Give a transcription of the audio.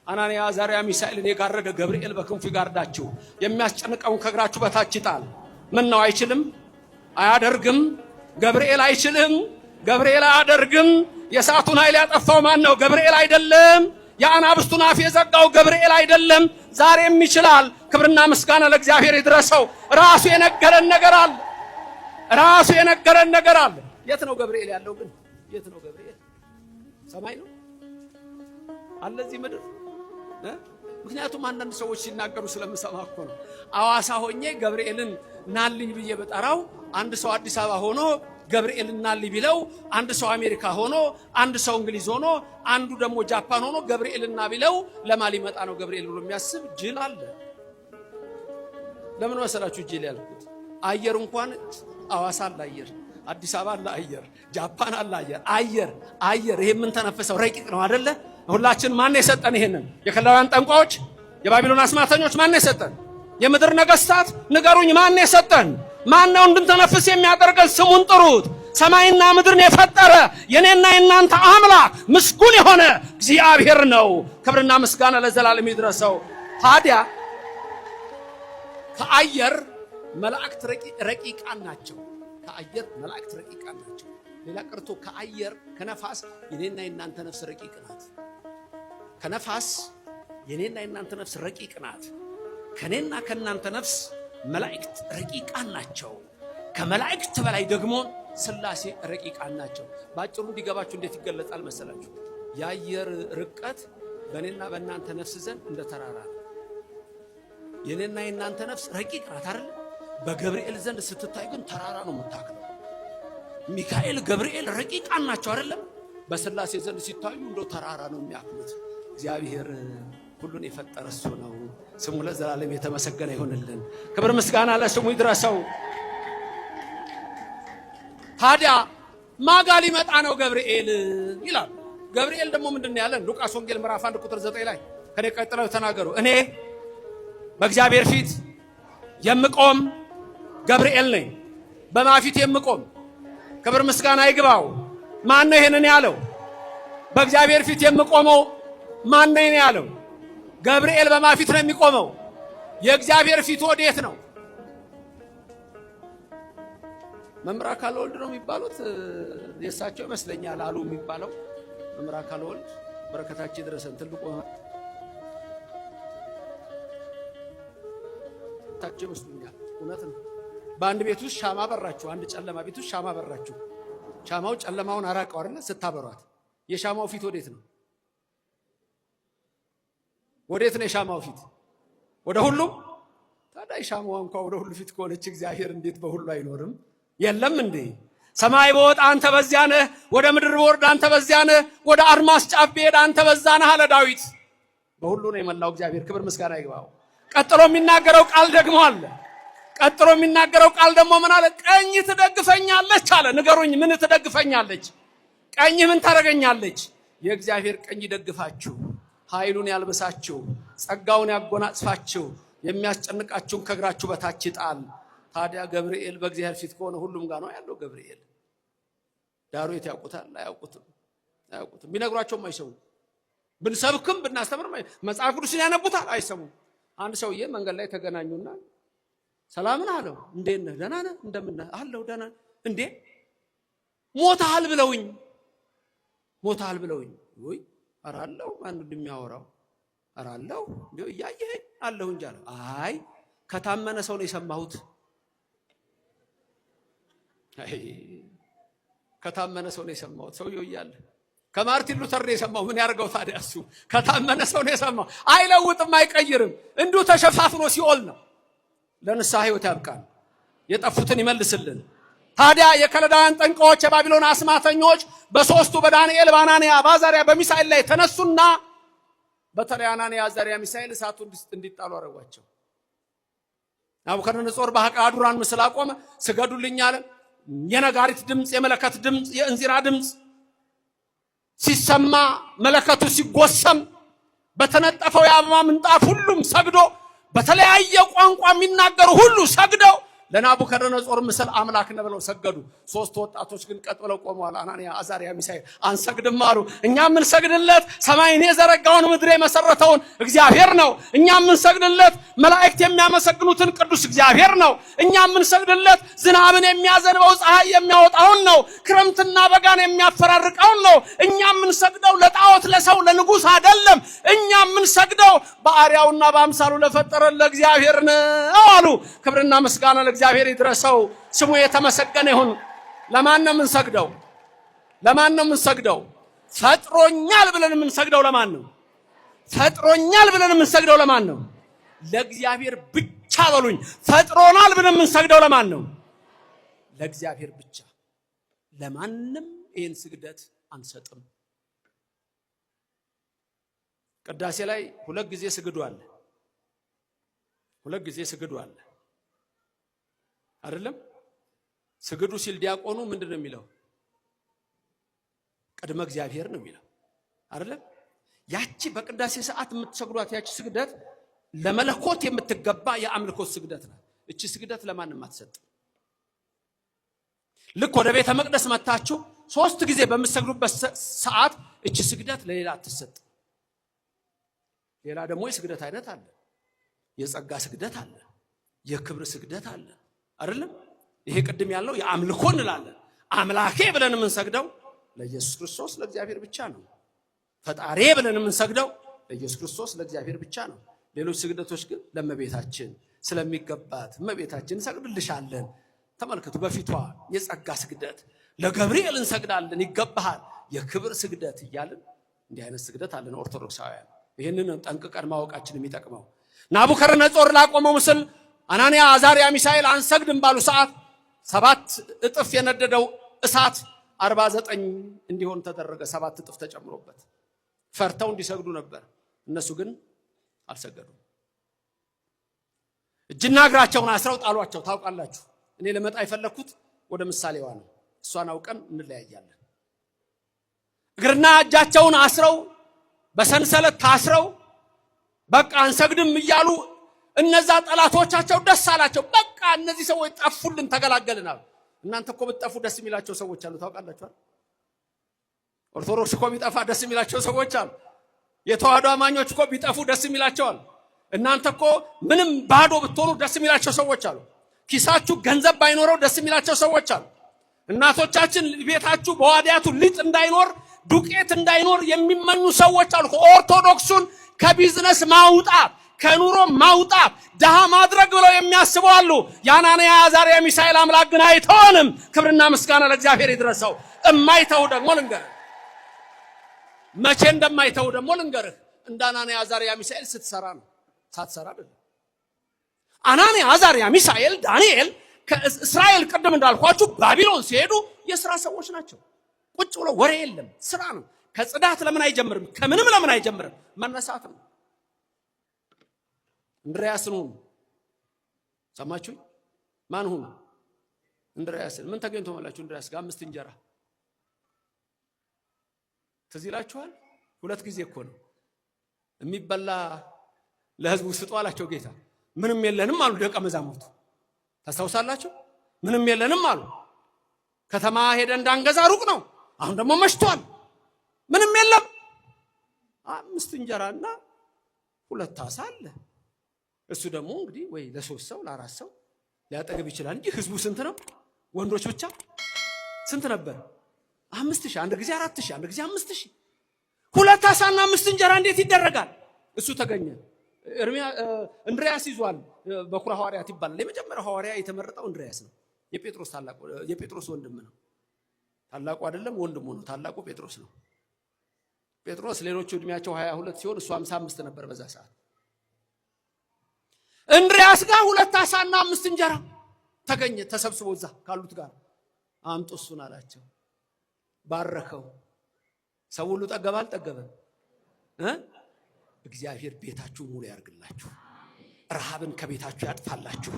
አናንያ አዛርያ ሚሳኤልን የጋረደ ገብርኤል በክንፉ ይጋርዳችሁ፣ የሚያስጨንቀውን ከእግራችሁ በታች ይጣል። ምን ነው አይችልም? አያደርግም? ገብርኤል አይችልም? ገብርኤል አያደርግም? የእሳቱን ኃይል ያጠፋው ማን ነው? ገብርኤል አይደለም? የአናብስቱን አፍ የዘጋው ገብርኤል አይደለም? ዛሬም ይችላል። ክብርና ምስጋና ለእግዚአብሔር ይድረሰው። ራሱ የነገረን ነገር አለ። ራሱ የነገረን ነገር አለ። የት ነው ገብርኤል ያለው ግን? የት ነው ገብርኤል? ሰማይ ነው አለ እዚህ ምድር? ምክንያቱም አንዳንድ ሰዎች ሲናገሩ ስለምሰማ እኮ ነው። አዋሳ ሆኜ ገብርኤልን ናልኝ ብዬ በጠራው አንድ ሰው አዲስ አበባ ሆኖ ገብርኤልን ናልኝ ቢለው፣ አንድ ሰው አሜሪካ ሆኖ፣ አንድ ሰው እንግሊዝ ሆኖ፣ አንዱ ደግሞ ጃፓን ሆኖ ገብርኤልና ቢለው ለማን ሊመጣ ነው ገብርኤል ብሎ የሚያስብ ጅል አለ። ለምን መሰላችሁ ጅል ያልኩት? አየር እንኳን አዋሳ አለ አየር፣ አዲስ አበባ አለ አየር፣ ጃፓን አለ አየር። አየር ይሄ ምን ተነፈሰው ረቂቅ ነው አይደለ? ሁላችን ማን የሰጠን ይሄንን? የከላውያን ጠንቋዮች፣ የባቢሎን አስማተኞች ማን የሰጠን? የምድር ነገስታት ንገሩኝ፣ ማን የሰጠን? ማን ነው እንድንተነፍስ የሚያደርገን? ስሙን ጥሩት። ሰማይና ምድርን የፈጠረ የኔና የናንተ አምላክ ምስጉን የሆነ እግዚአብሔር ነው። ክብርና ምስጋና ለዘላለም ይድረሰው። ታዲያ ከአየር መላእክት ረቂቃን ናቸው። ከአየር መላእክት ረቂቃን ናቸው። ሌላ ቀርቶ ከአየር ከነፋስ የኔና የናንተ ነፍስ ረቂቅ ናት። ከነፋስ የኔና የናንተ ነፍስ ረቂቅ ናት። ከኔና ከናንተ ነፍስ መላእክት ረቂቃን ናቸው። ከመላእክት በላይ ደግሞ ሥላሴ ረቂቃን ናቸው። ባጭሩ እንዲገባችሁ እንዴት ይገለጻል መሰላችሁ? የአየር ርቀት በኔና በእናንተ ነፍስ ዘንድ እንደ ተራራ ነው። የኔና የናንተ ነፍስ ረቂቅ ናት አይደል? በገብርኤል ዘንድ ስትታይ ግን ተራራ ነው የምታክለው። ሚካኤል ገብርኤል ረቂቃን ናቸው አይደለም? በሥላሴ ዘንድ ሲታዩ እንደ ተራራ ነው የሚያክሉት። እግዚአብሔር ሁሉን የፈጠረ እሱ ነው። ስሙ ለዘላለም የተመሰገነ ይሁንልን። ክብር ምስጋና ለስሙ ይድረሰው። ታዲያ ማጋ ሊመጣ ነው ገብርኤል ይላል። ገብርኤል ደግሞ ምንድነው ያለን? ሉቃስ ወንጌል ምዕራፍ 1 ቁጥር 9 ላይ ከኔ ቀጥለው ተናገሩ። እኔ በእግዚአብሔር ፊት የምቆም ገብርኤል ነኝ። በማፊት የምቆም ክብር ምስጋና ይግባው። ማን ነው ይሄንን ያለው? በእግዚአብሔር ፊት የምቆመው ማን ነው ያለው? ገብርኤል በማፊት ነው የሚቆመው። የእግዚአብሔር ፊት ወዴት ነው? መምህር አካለ ወልድ ነው የሚባሉት የእሳቸው ይመስለኛል አሉ የሚባለው መምህር አካለ ወልድ በረከታቸው ይድረሰን። ትልቁ ታቸው ይመስሉኛል። እውነት ነው። በአንድ ቤት ውስጥ ሻማ በራችሁ፣ አንድ ጨለማ ቤት ውስጥ ሻማ በራችሁ። ሻማው ጨለማውን አራቀው አይደል? ስታበሯት የሻማው ፊት ወዴት ነው? ወዴት ነው የሻማው ፊት? ወደ ሁሉም። ታዲያ ሻማው እንኳን ወደ ሁሉ ፊት ከሆነች እግዚአብሔር እንዴት በሁሉ አይኖርም? የለም እንዴ? ሰማይ በወጣ አንተ በዚያ ነህ፣ ወደ ምድር በወርድ አንተ በዚያ ነህ፣ ወደ አድማስ ጫፍ ብሄድ አንተ በዛ ነህ አለ ዳዊት። በሁሉ ነው የመላው እግዚአብሔር። ክብር ምስጋና ይግባው። ቀጥሎ የሚናገረው ቃል ደግሞ አለ። ቀጥሎ የሚናገረው ቃል ደግሞ ምን አለ? ቀኝ ትደግፈኛለች አለ። ንገሩኝ፣ ምን ትደግፈኛለች? ቀኝ ምን ታረገኛለች? የእግዚአብሔር ቀኝ ይደግፋችሁ፣ ኃይሉን ያልብሳችሁ፣ ጸጋውን ያጎናጽፋችሁ፣ የሚያስጨንቃችሁን ከእግራችሁ በታች ይጣል። ታዲያ ገብርኤል በእግዚአብሔር ፊት ከሆነ ሁሉም ጋር ነው ያለው ገብርኤል። ዳሩ የት ያውቁታል? አያውቁትም። ቢነግሯቸውም አይሰሙ። ብንሰብክም ብናስተምርም መጽሐፍ ቅዱስን ያነቡታል፣ አይሰሙም። አንድ ሰውዬ መንገድ ላይ ተገናኙና ሰላምን አለው። እንዴት ነህ? ደህና ነህ? እንደምን ነህ? አለው ደህና። እንዴ ሞታል ብለውኝ ወይ አራለው ማን እንደሚያወራው አራለው እንዴ እያየኸኝ አለሁ እንጂ አለ። አይ ከታመነ ሰው ነው የሰማሁት። ከታመነ ሰው ነው የሰማሁት። ሰውየው እያለ ከማርቲን ሉተር ነው የሰማው። ምን ያርገው ታዲያ? እሱ ከታመነ ሰው ነው የሰማው። አይለውጥም፣ አይቀይርም። እንዲሁ ተሸፋፍኖ ሲኦል ነው። ለንስሐ ሕይወት ያብቃን፣ የጠፉትን ይመልስልን። ታዲያ የከለዳውያን ጠንቋዮች፣ የባቢሎን አስማተኞች በሶስቱ በዳንኤል፣ በአናንያ፣ በአዛርያ፣ በሚሳኤል ላይ ተነሱና በተለይ አናንያ፣ አዛርያ፣ ሚሳኤል እሳቱ እንዲጣሉ አረጓቸው። ናቡከደነጾር በአቃዱራን ምስል አቆመ። ስገዱልኝ አለ። የነጋሪት ድምፅ፣ የመለከት ድምፅ፣ የእንዚራ ድምፅ ሲሰማ መለከቱ ሲጎሰም በተነጠፈው የአበባ ምንጣፍ ሁሉም ሰግዶ በተለያየ ቋንቋ የሚናገሩ ሁሉ ሰግደው ለናቡከደነጾር ምስል አምላክ ነው ብለው ሰገዱ። ሶስት ወጣቶች ግን ቀጥ ብለው ቆመዋል። አናንያ፣ አዛርያ፣ ሚሳኤል አንሰግድም አሉ። እኛ የምንሰግድለት ሰማይን የዘረጋውን ምድር የመሰረተውን እግዚአብሔር ነው። እኛ የምንሰግድለት መላእክት የሚያመሰግኑትን ቅዱስ እግዚአብሔር ነው። እኛ የምንሰግድለት ዝናብን የሚያዘንበው ፀሐይ የሚያወጣውን ነው። ክረምትና በጋን የሚያፈራርቀውን ነው። እኛ የምንሰግደው ለጣዖት ለሰው ለንጉሥ አይደለም። እኛ የምንሰግደው በአርአያውና በአምሳሉ ለፈጠረን ለእግዚአብሔር ነው አሉ። ክብርና ምስጋና ለእግዚአብሔር ይድረሰው፣ ስሙ የተመሰገነ ይሁን። ለማን ነው የምንሰግደው? ለማን ነው የምንሰግደው? ፈጥሮኛል ብለን የምንሰግደው ለማን ነው? ፈጥሮኛል ብለን የምንሰግደው ለማን ነው? ለእግዚአብሔር ብቻ በሉኝ። ፈጥሮናል ብለን የምንሰግደው ለማን ነው? ለእግዚአብሔር ብቻ። ለማንም ይህን ስግደት አንሰጥም። ቅዳሴ ላይ ሁለት ጊዜ ስግዱ አለ። ሁለት ጊዜ ስግዱ አለ አይደለም? ስግዱ ሲል ዲያቆኑ ምንድነው የሚለው? ቅድመ እግዚአብሔር ነው የሚለው አይደለም? ያቺ በቅዳሴ ሰዓት የምትሰግዷት ያቺ ስግደት ለመለኮት የምትገባ የአምልኮት ስግደት ናት። እቺ ስግደት ለማንም አትሰጥ። ልክ ወደ ቤተ መቅደስ መጣችሁ 3 ጊዜ በምትሰግዱበት ሰዓት እቺ ስግደት ለሌላ አትሰጥ። ሌላ ደግሞ የስግደት አይነት አለ። የጸጋ ስግደት አለ፣ የክብር ስግደት አለ አይደለም? ይሄ ቅድም ያለው የአምልኮ እንላለን። አምላኬ ብለን የምንሰግደው ለኢየሱስ ክርስቶስ ለእግዚአብሔር ብቻ ነው። ፈጣሪ ብለን የምንሰግደው ለኢየሱስ ክርስቶስ ለእግዚአብሔር ብቻ ነው። ሌሎች ስግደቶች ግን ለእመቤታችን ስለሚገባት እመቤታችን እንሰግድልሻለን። ተመልከቱ፣ በፊቷ የጸጋ ስግደት፣ ለገብርኤል እንሰግዳለን ይገባሃል፣ የክብር ስግደት እያልን እንዲህ አይነት ስግደት አለን ኦርቶዶክሳውያን። ይህንን ጠንቅቀን ማወቃችን የሚጠቅመው ናቡከደነጾር ላቆመው ምስል አናንያ፣ አዛርያ፣ ሚሳኤል አንሰግድም ባሉ ሰዓት 7 እጥፍ የነደደው እሳት 49 እንዲሆን ተደረገ። 7 እጥፍ ተጨምሮበት ፈርተው እንዲሰግዱ ነበር። እነሱ ግን አልሰገዱም። እጅና እግራቸውን አስረው ጣሏቸው። ታውቃላችሁ፣ እኔ ለመጣ የፈለኩት ወደ ምሳሌዋ ነው። እሷን አውቀን እንለያያለን። እግርና እጃቸውን አስረው በሰንሰለት ታስረው በቃ አንሰግድም እያሉ እነዛ ጠላቶቻቸው ደስ አላቸው። በቃ እነዚህ ሰዎች ጠፉልን፣ ተገላገልናል። እናንተ እኮ ብትጠፉ ደስ የሚላቸው ሰዎች አሉ። ታውቃላችሁ፣ ኦርቶዶክስ እኮ ቢጠፋ ደስ የሚላቸው ሰዎች አሉ። የተዋህዶ አማኞች እኮ ቢጠፉ ደስ የሚላቸው አሉ። እናንተ እኮ ምንም ባዶ ብትሆኑ ደስ የሚላቸው ሰዎች አሉ። ኪሳችሁ ገንዘብ ባይኖረው ደስ የሚላቸው ሰዎች አሉ። እናቶቻችን ቤታችሁ በዋዲያቱ ሊጥ እንዳይኖር ዱቄት እንዳይኖር የሚመኙ ሰዎች አሉ። ኦርቶዶክሱን ከቢዝነስ ማውጣት ከኑሮ ማውጣት ደሃ ማድረግ ብለው የሚያስቡ አሉ። የአናንያ፣ አዛርያ፣ ሚሳኤል አምላክ ግን አይተውንም። ክብርና ምስጋና ለእግዚአብሔር ይድረሰው። እማይተው ደግሞ ልንገርህ፣ መቼ እንደማይተው ደግሞ ልንገርህ። እንደ አናንያ፣ አዛርያ፣ ሚሳኤል ስትሰራ ነው፣ ሳትሰራ አይደለም። አናንያ፣ አዛርያ፣ ሚሳኤል፣ ዳንኤል ከእስራኤል ቅድም እንዳልኳችሁ ባቢሎን ሲሄዱ የሥራ ሰዎች ናቸው። ቁጭ ብሎ ወሬ የለም፣ ስራ ነው። ከጽዳት ለምን አይጀምርም? ከምንም ለምን አይጀምርም? መነሳት ነው። እንድርያስን ሁኑ። ሰማችሁ? ማን ሁኑ? እንድርያስን። ምን ተገኝቶ መላችሁ? እንድርያስ ጋር 5 እንጀራ ትዝ ይላችኋል? 2 ጊዜ እኮ ነው የሚበላ ለህዝቡ ስጡ አላቸው ጌታ። ምንም የለንም አሉ ደቀ መዛሙርቱ። ታስታውሳላችሁ? ምንም የለንም አሉ። ከተማ ሄደን እንዳንገዛ ሩቅ ነው። አሁን ደግሞ መሽቷል። ምንም የለም። 5 እንጀራና 2 ዓሣ አለ። እሱ ደግሞ እንግዲህ ወይ ለ3 ሰው ለ4 ሰው ሊያጠግብ ይችላል እንጂ ህዝቡ ስንት ነው? ወንዶች ብቻ ስንት ነበር? 5000። አንድ ጊዜ 4000፣ አንድ ጊዜ 5000። 2 ዓሣና 5 እንጀራ እንዴት ይደረጋል? እሱ ተገኘ። እንድርያስ ይዟል። በኩረ ሐዋርያት ይባላል። የመጀመሪያው ሐዋርያ የተመረጠው እንድርያስ ነው። የጴጥሮስ ወንድም ነው። ታላቁ አይደለም ወንድሙ ነው። ታላቁ ጴጥሮስ ነው። ጴጥሮስ ሌሎቹ እድሜያቸው 22 ሲሆን እሱ 55 ነበር በዛ ሰዓት። እንድርያስ ጋር 2 ዓሣና 5 እንጀራ ተገኘ። ተሰብስቦ እዛ ካሉት ጋር አምጡ እሱን አላቸው። ባረከው። ሰው ሁሉ ጠገበ አልጠገበም? እግዚአብሔር ቤታችሁ ሙሉ ያርግላችሁ። ረሃብን ከቤታችሁ ያጥፋላችሁ።